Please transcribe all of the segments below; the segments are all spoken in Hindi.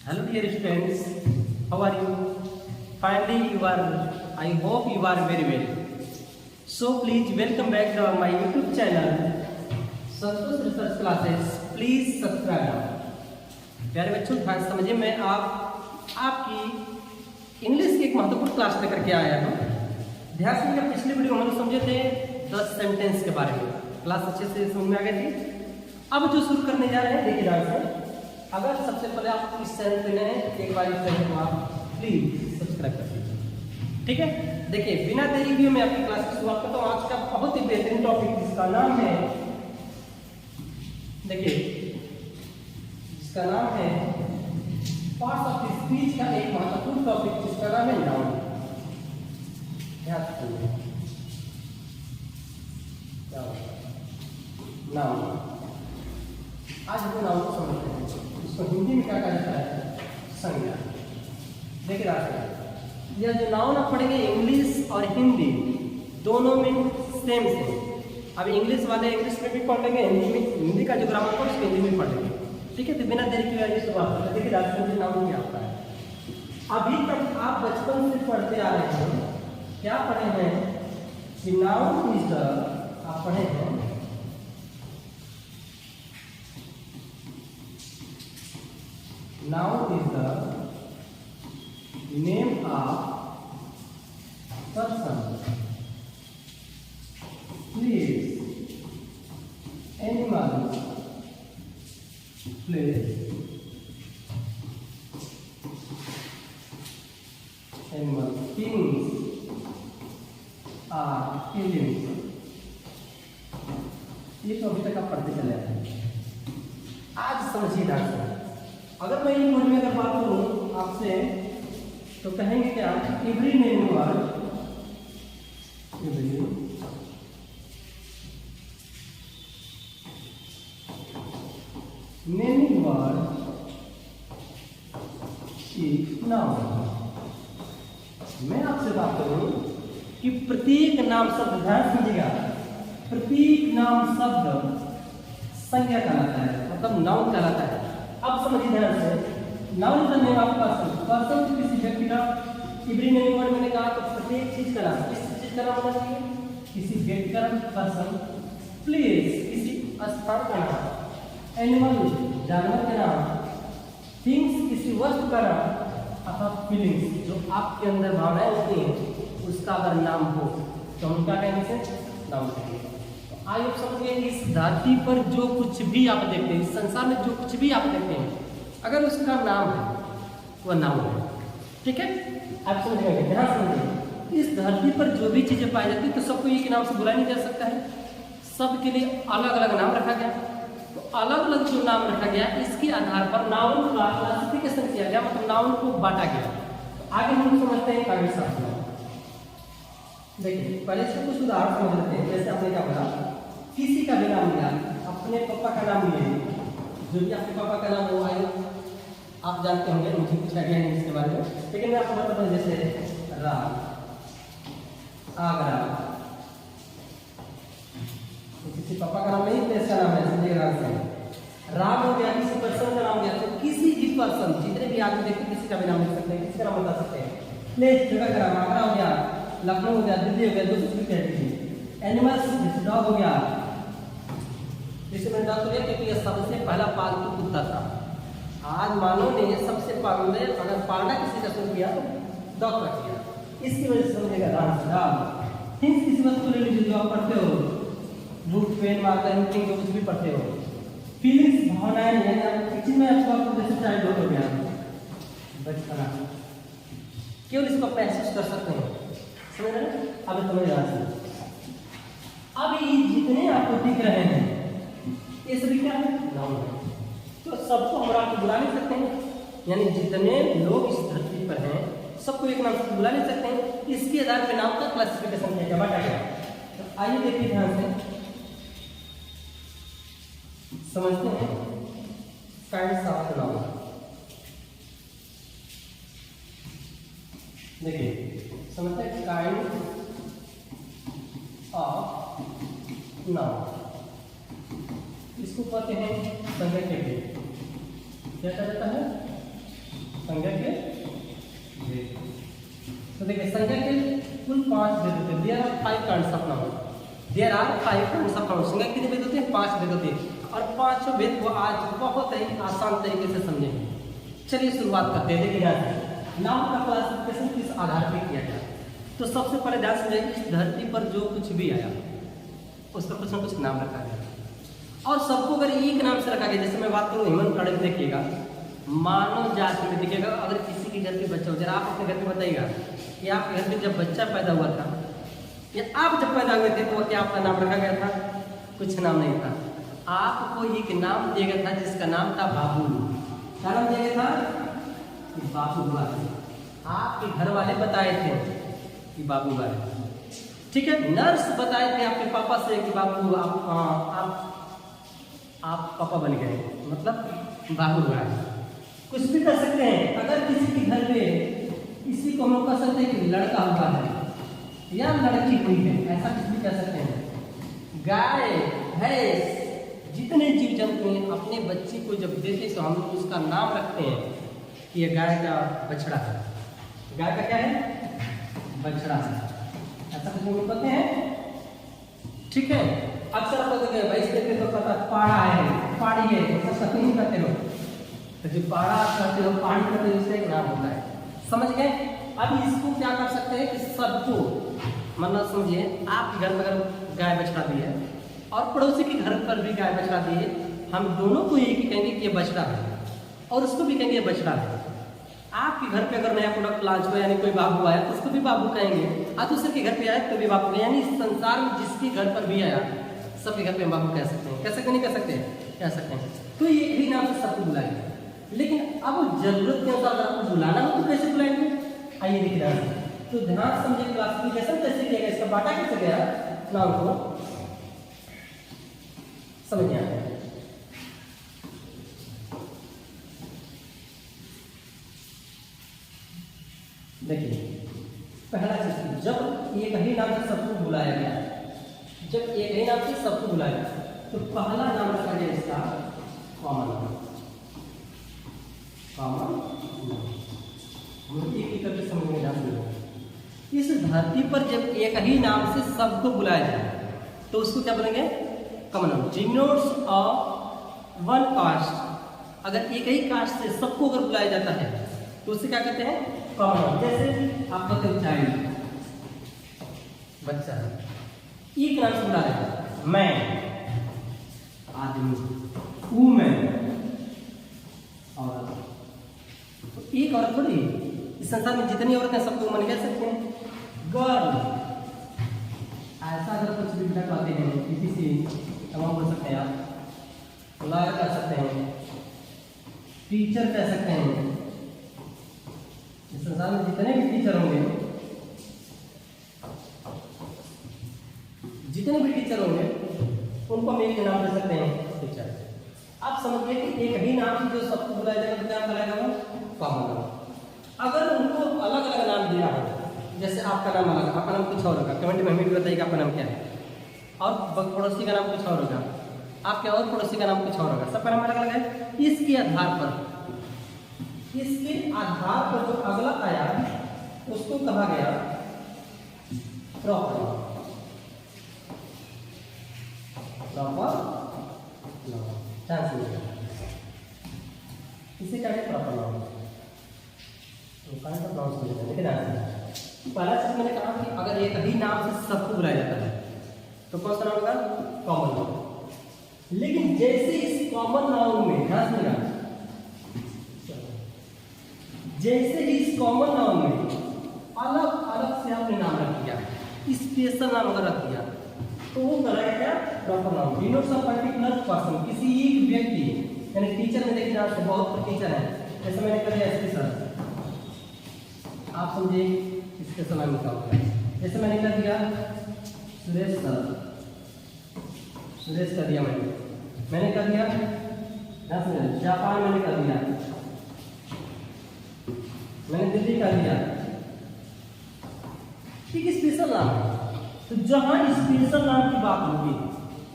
Hello dear students, how are you? Finally I hope you are very well. So please welcome back to my YouTube channel, Santosh research classes. Please subscribe. प्यारे बच्चों ध्यान समझिए, मैं आपकी इंग्लिश की एक महत्वपूर्ण क्लास लेकर के आया हूँ. ध्यान से पिछले वीडियो में हम समझे थे 10 सेंटेंस के बारे में. क्लास अच्छे से समझ में आ गई थी. अब जो शुरू करने जा रहे हैं देखिए ध्यान से. अगर सबसे पहले आप इस चैनल पे नए हैं, एक बार इस चैनल को आप प्लीज सब्सक्राइब कर दीजिए. ठीक है, देखिए बिना देरी हुए मैं आपकी क्लास की शुरुआत करता हूँ. आज का बहुत ही बेहतरीन टॉपिक जिसका नाम है, देखिए जिसका नाम है पार्ट्स ऑफ स्पीच का एक महत्वपूर्ण टॉपिक जिसका नाम है नाउन. नाउन. आज हम नाउन को समझते हैं. इसको हिंदी में क्या कहा जाता है? संज्ञा. देखिए रास्ते, यह जो नाउन आप पढ़ेंगे इंग्लिश और हिंदी दोनों में सेम से. अब इंग्लिश वाले इंग्लिश में भी पढ़ लेंगे, हिंदी का जो ग्रामर है उसको हिंदी में पढ़ लेंगे. ठीक है, तो बिना देरी के आइए शुरुआत करते हैं. देखिए रास्ते में नाउन क्या होता है. अभी तक आप बचपन से पढ़ते आ रहे हैं. क्या पढ़े हैं कि नाउन इज द, आप पढ़े हैं noun is the name of person, place, animal, place, animal, things or feelings. ये तो अभी तक आप पढ़ते चले आए हैं. आज समझिए ध्यान से. अगर मैं इंग्लिश में अगर बात करूं आपसे तो कहेंगे क्या? Every name word, every name word is noun. मैं आपसे बात करूं कि प्रत्येक नाम शब्द, ध्यान समझिएगा, प्रत्येक नाम शब्द संज्ञा कहलाता है, मतलब नाउन कहलाता है. अब समझिए ध्यान से. Noun is the name of person. Person किसी व्यक्ति का. एवरी नेम वर्ड मैंने कहा तो प्रत्येक चीज का नाम. किस चीज का नाम होना चाहिए? किसी व्यक्ति का पर्सन. प्लेस किसी स्थान का नाम. एनिमल जानवर का नाम. थिंग्स किसी वस्तु का नाम. अथवा फीलिंग्स जो आपके अंदर भावनाएं होती हैं उसका अगर नाम हो तो हम क्या कहेंगे? नाउन कहेंगे. आइए समझिए, इस धरती पर जो कुछ भी आप देखते हैं, इस संसार में जो कुछ भी आप देखते हैं, अगर उसका नाम है वह नाउन है. ठीक है, आप समझ गए. ध्यान समझिए, इस धरती पर जो भी चीजें पाई जाती है तो सबको एक नाम से बुलाया नहीं जा सकता है. सबके लिए अलग अलग नाम रखा गया. तो अलग अलग जो नाम रखा गया इसके आधार पर नाउन का क्लासिफिकेशन किया गया, मतलब नाउन को बांटा गया. तो आगे हम समझते हैं आगे साथ में. देखिए पहले से कुछ उदाहरण समझ लेते हैं. जैसे आपने क्या बोला, किसी का भी नाम लिया, अपने पापा का नाम लिए, जो भी आपके पापा का नाम हो, आए आप जानते होंगे, मुझे कुछ आइडिया नहीं इसके बारे में, लेकिन मैं आपको बताता हूँ. जैसे राम, आगरा, तो किसी पापा का नाम नहीं, प्लेस का नाम है, समझिएगा नाम से. राम हो गया, किसी पर्सन का नाम गया, तो किसी भी पर्सन, जितने भी आदमी देखते किसी का भी नाम लिख सकते हैं, किसी का नाम बता सकते हैं. प्लेस जगह का नाम, आगरा हो गया, लखनऊ हो गया, दिल्ली हो गया, जो कुछ भी कह दीजिए. एनिमल्स जैसे डॉग हो गया, जैसे मैंने डॉग लिया क्योंकि यह सबसे पहला पालतू कुत्ता था. आज मानव ने सबसे पहले अगर पालना किसी का शुरू किया तो डॉग का किया. इसकी वजह से समझेगा ध्यान से. डॉग. थिंग्स किसी वस्तु ले लीजिए जो आप पढ़ते हो, रूट, पेन, मार्कर, जो कुछ भी पढ़ते हो. फीलिंग्स भावनाएं, यानी एक चीज में आपको जैसे चाइल्डहुड हो गया, बचपना, केवल इसको महसूस कर सकते हैं. समझ रहे हैं? अब समझ रहा है. अब ये जितने आपको दिख रहे हैं ये सभी क्या है? नाउन है. तो सबको हम आपको बुला नहीं सकते हैं, यानी जितने लोग इस धरती पर हैं सबको एक नाम से बुला नहीं सकते हैं. इसके आधार पर नाम का क्लासिफिकेशन किया गया, बांटा गया. तो आइए देखिए ध्यान से समझते हैं काइंड्स ऑफ नाउन. देखिए समझते हैं काइंड ऑफ नाउन. इसको कहते हैं संज्ञा के. क्या कहा जाता है? संज्ञा के भेद। तो देखिए संज्ञा के कुल 5 भेद होते हैं। There are 5 kinds of noun. There are 5 kinds of noun. संज्ञा कितने भेद होते हैं? 5 भेद होते हैं और 5 भेद को आज बहुत ही आसान तरीके से समझेंगे। चलिए शुरुआत करते हैं। देखिए यहाँ से नाउन का क्लासिफिकेशन किस आधार पर किया गया। तो सबसे पहले ध्यान समझिए, इस धरती पर जो कुछ भी आया उसका कुछ ना कुछ नाम रखा गया और सबको अगर एक नाम से रखा गया। जैसे मैं बात करूँ ह्यूमन प्रोडक्ट, देखिएगा मानव जाति में देखिएगा, अगर किसी के घर पे बच्चा हो, जरा आप अपने घर पे बताइएगा कि आपके घर पे जब बच्चा पैदा हुआ था या आप जब पैदा हुए थे तो क्या आपका नाम रखा गया था? कुछ नाम नहीं था। आपको एक नाम दिया गया था जिसका नाम था बाबू। क्या नाम दिया गया था? कि बाबू हुआ। आपके घर वाले बताए थे कि बाबू हुआ है, ठीक है। नर्स बताए थे आपके पापा से कि बाबू आप पापा बन गए, मतलब बाबू हुआ है। कुछ भी कर सकते हैं। अगर किसी के घर पे किसी को हम कह सकते हैं कि लड़का हुआ है या लड़की हुई है, ऐसा कुछ भी कह सकते हैं। गाय भैंस जितने जीव जंतु हैं अपने बच्चे को जब देते तो हम लोग उसका नाम रखते हैं कि ये गाय का बछड़ा है। गाय का क्या है? बछड़ा है। ऐसा कुछ लोग कहते हैं, ठीक है। अक्सर आप लोग भैंस देखते तो कहता पाड़ा है, पाड़ी है, ऐसा सभी नहीं करते हो। तो जो पाड़ा कहते हो, पाड़ी कहते हो, इसका एक नाम होता है। समझ गए? अब इसको क्या कर सकते हैं कि सबको मतलब समझिए, आपके घर में अगर गाय बछड़ा दी है और पड़ोसी के घर पर भी गाय बछड़ा दी है, हम दोनों को एक ही कहेंगे कि ये बछड़ा है और उसको भी कहेंगे ये बछड़ा है। आपके घर पे अगर नया प्रोडक्ट लॉन्च हुआ यानी कोई बाबू आया तो उसको भी बाबू कहेंगे, और दूसरे के घर पे आया तो भी बाबू कहेंगे। यानी इस संसार में जिसके घर पर भी आया सबके घर पे हम बाबू कह सकते हैं। कह सकते नहीं? कह सकते हैं, कह सकते हैं। तो ये एक ही नाम से सबको बुलाएंगे। लेकिन अब जरूरत के अनुसार आपको बुलाना हो तो कैसे बुलाएंगे? आइए देखिए ध्यान से। तो ध्यान समझिए, क्लासिफिकेशन कैसे किया गया, इसका बांटा कैसे गया नाम को, समझ आ गया। देखिए पहला चीज, जब एक ही नाम से सबको बुलाया गया, जब एक ही नाम से सबको बुलाया गया तो पहला नाम रखा गया इसका कॉमन। हम एक एक करके समझने ध्यान देंगे। इस धरती पर जब एक ही नाम से सबको बुलाया जाए तो उसको क्या बोलेंगे? Common noun. Denotes of one cast. अगर एक ही कास्ट से सबको अगर बुलाया जाता है तो उसे क्या कहते हैं? Common noun. जैसे आप कहते हैं चाइल्ड, बच्चा, एक नाम से बुला रहे हैं, मैं, आदमी, वुमेन, औरत। तो एक औरत थोड़ी, इस संसार में जितनी औरत है सबको मन कह सकते हैं। गर्ल, ऐसा अगर कुछ भी कहते हैं किसी से तमाम बोल सकते हैं आप, लॉयर कह सकते हैं, टीचर कह सकते हैं। इस संसार में जितने भी टीचर होंगे, जितने भी टीचर होंगे उनको हम एक नाम दे सकते हैं, टीचर। आप समझिए कि एक ही नाम से जो सबको बुलाया जाएगा तो क्या बुलाएगा वो? कॉमन नाम। अगर उनको अलग अलग नाम दिया हो, जैसे आपका नाम अलग, आपका नाम कुछ और होगा, कमेंट में हमें भी बताइएगा आपका नाम क्या है, और पड़ोसी का नाम कुछ और होगा, आपके और पड़ोसी का नाम कुछ और होगा, सबका नाम अलग अलग है। इसके आधार पर जो अगला आया उसको कहा गया प्रॉपर नाउन। इसे क्या है? Proper noun. पहला चीज मैंने कहा कि अगर एक ही नाम से सबको बुलाया जाता है तो कौन सा नाम होगा? Common noun. लेकिन जैसे इस कॉमन नाउन में, ध्यान सुनिएगा, जैसे इस कॉमन नाउन में अलग अलग से आपने नाम रख दिया, स्पेशल नाम अगर रख दिया तो वो कराया क्या? Proper noun. Denotes a particular person, किसी एक व्यक्ति, यानी टीचर में देखिए आपको बहुत टीचर है, जैसे मैंने कर दिया एसपी सर, आप समझिए स्पेशल नाम का होता है। जैसे मैंने कर दिया सुरेश सर, सुरेश कर दिया मैंने कर दिया जापान, मैंने कर दिया, मैंने दिल्ली कर दिया। ठीक, स्पेशल नाम है। तो जहां स्पेशल नाम की बात होगी,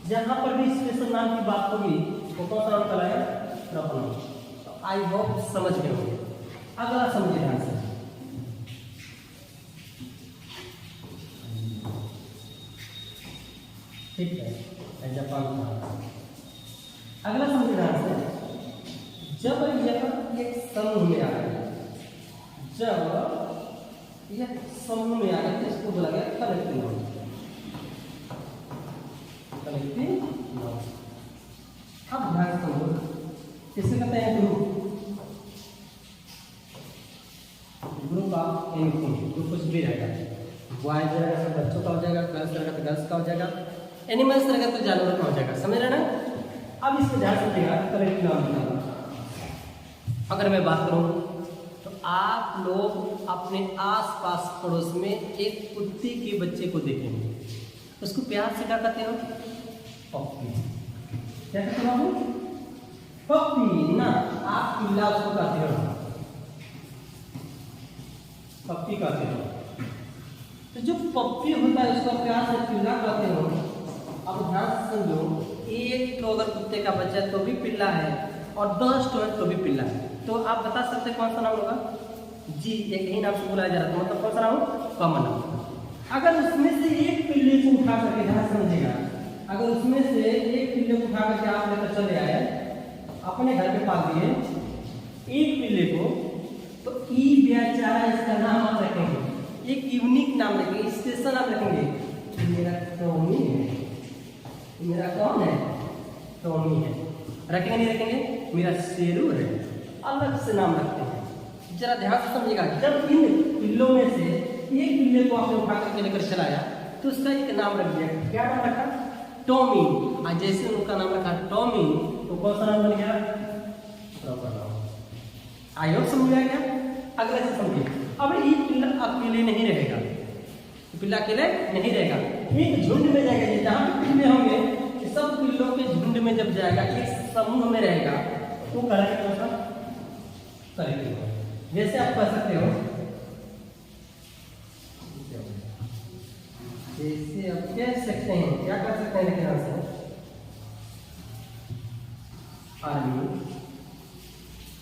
जहां पर भी स्पेशल नाम की बात होगी वो कौन सा नाम कराया? Proper noun. तो आई होप समझ गए होंगे। अगला समझिए ध्यान से, ठीक है, जापान का अगला समझिए ध्यान से। जब यह एक समूह में आ गया, जब यह समूह में आ गया तो इसको बोला गया कलेक्टिव नाउन। Collective noun. अब ध्यान समझो, किसे कहते हैं ग्रुप? ग्रुप ऑफ एनीथिंग, जो कुछ भी रहेगा, बॉयज रहेगा तो बच्चों का हो जाएगा, गर्ल्स रहेगा तो गर्ल्स का हो जाएगा, एनिमल्स रहेगा तो जानवरों का हो जाएगा। समझ रहे ना? अब इसको ध्यान समझिएगा, कलेक्टिव नाउन। अगर मैं बात करूं तो आप लोग अपने आस-पास पड़ोस में एक कुत्ते के बच्चे को देखेंगे, उसको प्यार से क्या कहते हो? पप्पी। क्या कहते हो? पप्पी ना, आप पिल्ला उसको कहते हो, पप्पी कहते हो। तो जो पप्पी होता है उसको प्यार से पिल्ला कहते हो। अब ध्यान से समझो, एक तो अगर कुत्ते का बच्चा है तो भी पिल्ला है, और 10 तो है तो भी पिल्ला है। तो आप बता सकते हैं कौन सा नाम होगा? जी, एक ही नाम से बुलाया जा रहा है, मतलब कौन सा नाम? कॉमन नाम। अगर उसमें से एक पिल्ले को उठा करके, ध्यान समझिएगा, अगर उसमें से एक पिल्ले को उठा करके आप लेकर चले आए, अपने घर पे पाल दिए एक पिल्ले को, तो ई बेचारा इसका नाम आप रखेंगे, एक यूनिक नाम रखेंगे, स्पेशल नाम रखेंगे। मेरा टॉमी है, मेरा कौन है? टॉमी है। रखेंगे नहीं रखेंगे? मेरा शेरू है, अलग से नाम रखते हैं। जरा ध्यान से समझिएगा, जब इन पिल्लों में से एक पिल्ले को आपने उठा करके लेकर चलाया तो उसका एक नाम रख दिया। क्या नाम रखा? टॉमी। और जैसे उनका नाम रखा टॉमी, तो कौन सा नाम बन गया? प्रॉपर नाम। आई होप समझ आया क्या? अगले से समझिए। अब ये पिल्ला अकेले नहीं रहेगा, पिल्ला अकेले नहीं रहेगा, एक झुंड में जाएगा। जहाँ पे पिल्ले होंगे, सब पिल्लों के झुंड में जब जाएगा, एक समूह में रहेगा, तो करेक्ट होगा, करेक्ट होगा। जैसे आप कह सकते हो, जैसे आप कह सकते हैं, क्या कर सकते हैं? ध्यान से, आर्मी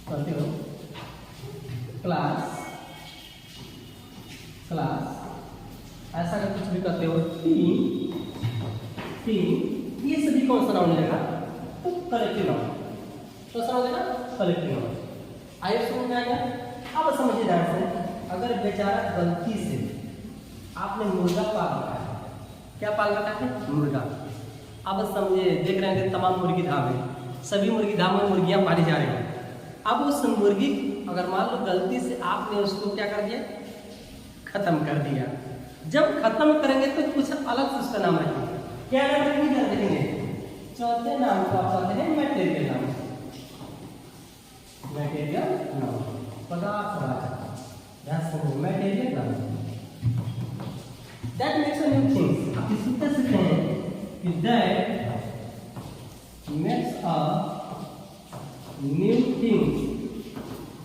कहते हो, क्लास, क्लास, ऐसा अगर कुछ भी करते हो, टीम, टीम, ये सभी कौन सा नाउन लेगा? तो कलेक्टिव नाउन। तो समझेगा, कलेक्टिव नाउन। आइए समझ में आएगा। अब समझिए ध्यान से, अगर बेचारा गलती से आपने मुर्गा पाल रखा है, क्या पाल रखा है? मुर्गा। अब समझिए, देख रहे हैं कि तमाम मुर्गी धाम है, सभी मुर्गी धाम में मुर्गियां पाली जा रही हैं। अब उस मुर्गी, अगर मान लो गलती से आपने उसको क्या कर दिया? खत्म कर दिया। जब खत्म करेंगे तो कुछ अलग से उसका नाम रखेंगे। क्या नाम रखेंगे? रखेंगे चौथे नाम को आप कहते हैं मटेरियल नाम। मटेरियल नाम, पदार्थ वाचक, मटेरियल नाम। That makes a new things. आप इसको कह सकते हैं कि that makes a new things,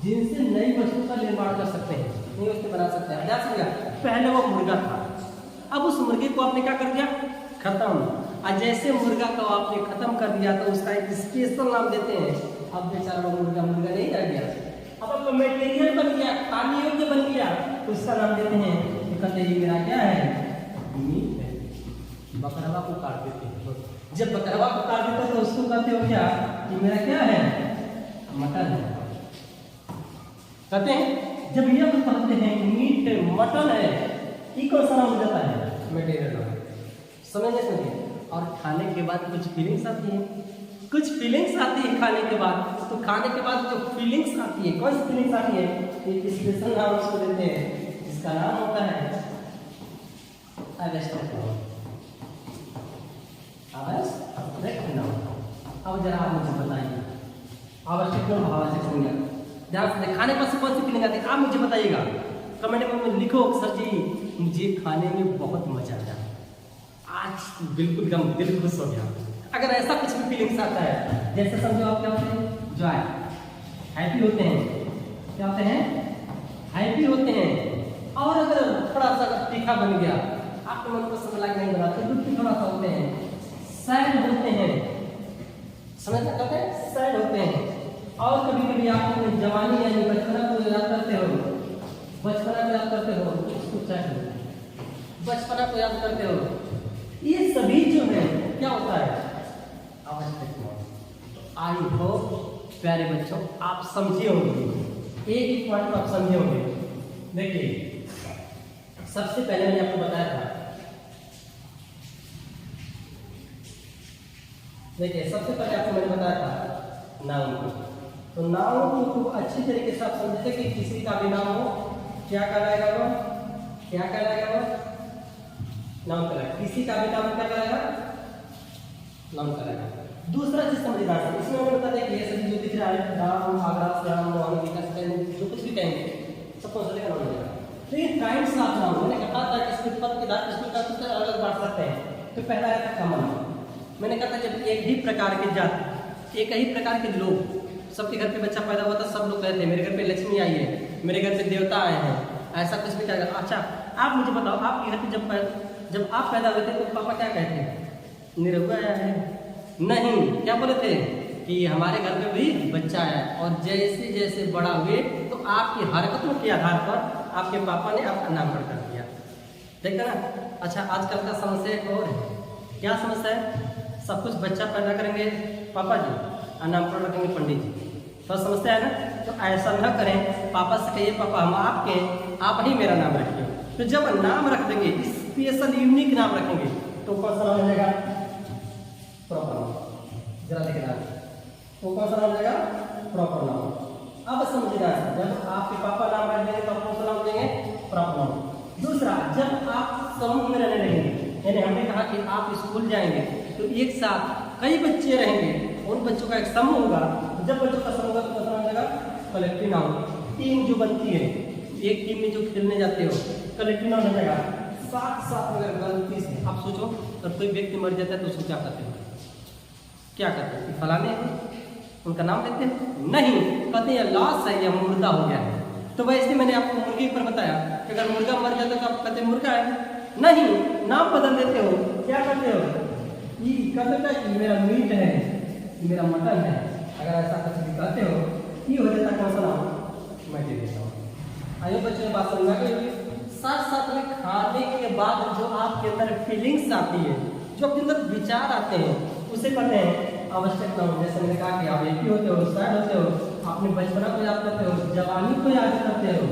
जिनसे नई वस्तु का निर्माण कर सकते हैं, नई वस्तु बना सकते हैं। ध्यान समझिएगा, पहले वो मुर्गा था, अब उस मुर्गे को आपने क्या कर दिया? खत्म। और जैसे मुर्गा को आपने खत्म कर दिया तो उसका एक स्पेशल नाम देते हैं। अब बेचारा वो मुर्गा मुर्गा नहीं रह गया, अब आपका मटेरियल बन गया, खाने योग्य बन गया, तो उसका नाम देते हैं, तो कहते हैं ये मेरा क्या है? मीट है। बकरवा को काट देते हैं, जब बकरवा को काट देते हैं तो उसको कहते हो क्या? ये मेरा क्या है? मटन है। कहते हैं जब ये हम कहते हैं मीट है, मटन है, ये कौन सा नाम हो जाता है? मटेरियल नाम। समझने समझिए। और खाने के बाद कुछ फीलिंग्स आती है, कुछ फीलिंग्स आती है खाने के बाद। तो खाने के बाद जो फीलिंग्स आती है, कौन सी फीलिंग्स आती है? एक स्पेशल नाम उसको देते हैं, जिसका नाम होता है एब्स्ट्रैक्ट नाउन। Abstract noun. अब जरा आप मुझे बताइए, एब्स्ट्रैक्ट नाउन भावार्थक संज्ञा। ध्यान से, खाने पर से कौन सी फीलिंग आती है? आप मुझे बताइएगा, कमेंट में लिखो, सर जी मुझे खाने में बहुत मजा आया, आज बिल्कुल एकदम दिल खुश हो गया। अगर ऐसा कुछ भी फीलिंग्स आता है, जैसे समझो आप क्या होते हैं? जॉय, हैप्पी होते हैं। क्या होते हैं? हैप्पी होते हैं। और अगर थोड़ा सा तीखा बन गया, आपके मन को समझ लायक नहीं बना, तो दुखी थोड़ा सा होते हैं, सैड होते हैं। समझना कहते हैं? सैड होते हैं। और कभी कभी आप अपनी जवानी यानी बचपना को याद बचपना को याद करते हो, ये सभी जो है क्या होता है आवश्यक नाउन। तो आई होप प्यारे बच्चों आप समझे होंगे, एक एक पॉइंट को आप समझे होंगे। देखिए सबसे पहले मैंने आपको बताया था, देखिए सबसे पहले आपको मैंने बताया था नाउन को। तो नाउन को खूब अच्छी तरीके से आप समझते कि किसी का भी नाम हो क्या कहलाएगा वो, क्या कहलाएगा वो, नाउन कहलाएगा। किसी का भी नाम क्या कहलाएगा, नाउन कहलाएगा। दूसरा चीज समझना है, इसमें हमें बता दें कि ये सभी जो दिख रहा है राम, आगरा, श्याम, मोहन, विकास, जो कुछ भी कहेंगे सबको समझेगा नाउन मिलेगा। तो ये काइंड्स ऑफ नाउन मैंने कहा था कि इसके पद के दांत इसमें का अलग बांट सकते हैं। तो पहला है कॉमन, मैंने कहा था जब एक ही प्रकार के जात, एक ही प्रकार के लोग, सबके घर पे बच्चा पैदा हुआ था, सब लोग कहते हैं मेरे घर पे लक्ष्मी आई है, मेरे घर पे देवता आए हैं, ऐसा कुछ भी क्या। अच्छा आप मुझे बताओ, आपके घर पे जब आप पैदा हुए थे तो पापा क्या कहते हैं, निरहुआ आया है? नहीं, क्या बोले थे कि हमारे घर पे भी बच्चा आया। और जैसे जैसे बड़ा हुए तो आपकी हरकतों के आधार पर आपके पापा ने आपका नामकरण कर दिया, देखा ना। अच्छा आजकल का समस्या एक और है, क्या समस्या है, सब कुछ बच्चा पैदा करेंगे पापा जी और नामकरण रखेंगे पंडित जी, तो समस्या है ना। तो ऐसा न करें, पापा से कहिए पापा हम आपके, आप ही मेरा नाम रखिए। तो जब नाम रख देंगे, स्पेशल यूनिक नाम रखेंगे, तो कौन सा नाम हो जाएगा, प्रॉपर नाम। जरा देखना तो कौन सा नाम हो जाएगा, प्रॉपर नाम। अब समझिएगा, जब आपके पापा नाम रख देंगे तो आप कौन सा नाम देंगे, प्रॉपर नाम। दूसरा, जब आप समूह में रहने लगेंगे, यानी हमने कहा कि आप स्कूल जाएंगे तो एक साथ कई बच्चे रहेंगे, उन बच्चों का एक समूह होगा। जब बच्चों का समूह होगा तो कौन सा नाम देगा, कलेक्टिव नाउन। टीम जो बनती है, एक टीम में जो खेलने जाते हो, कलेक्टिव नाउन हो जाएगा। साथ साथ अगर गलती से आप सोचो तो कोई व्यक्ति मर जाता है तो उसको क्या करते हो, क्या करते हैं, फलाने उनका नाम लेते हैं, नहीं कहते हैं लाश है या मुर्दा हो गया है। तो वैसे मैंने आपको मुर्गे पर बताया कि अगर मुर्गा मर जाता है तो आप कहते हैं मुर्गा है, नहीं नाम बदल देते हो, क्या करते हो, ये कहते हैं कि मेरा मीट है, मेरा मटन है, अगर ऐसा कुछ भी कहते हो, ये हो जाता है कौन सा नाम, मैं दे देता हूँ। आइए बच्चों बात समझ आ गई। साथ साथ में खाने के बाद जो आपके अंदर फीलिंग्स आती है, जो आपके अंदर विचार आते हैं, उसे कहते हैं आवश्यक नाउन। जैसे मैंने कहा कि आप एक ही होते हो, सैड होते हो, अपने बचपना को याद करते हो, जवानी को याद करते हो,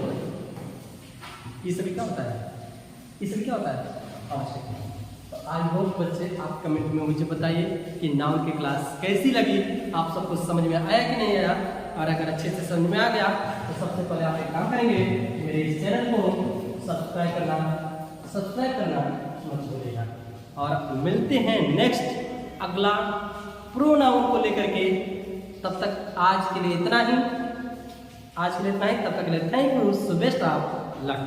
ये सभी क्या होता है, इसलिए क्या होता है आवश्यक। तो आई होप बच्चे आप कमेंट में मुझे बताइए कि नाउन की क्लास कैसी लगी, आप सबको समझ में आया कि नहीं आया। और अगर अच्छे से समझ में आ गया तो सबसे पहले आप एक काम करेंगे, मेरे इस चैनल को सब्सक्राइब करना मत भूलिएगा। और मिलते हैं नेक्स्ट अगला प्रोनाउन को लेकर के। तब तक आज के लिए इतना ही, तब तक के लिए thank you, so best of luck.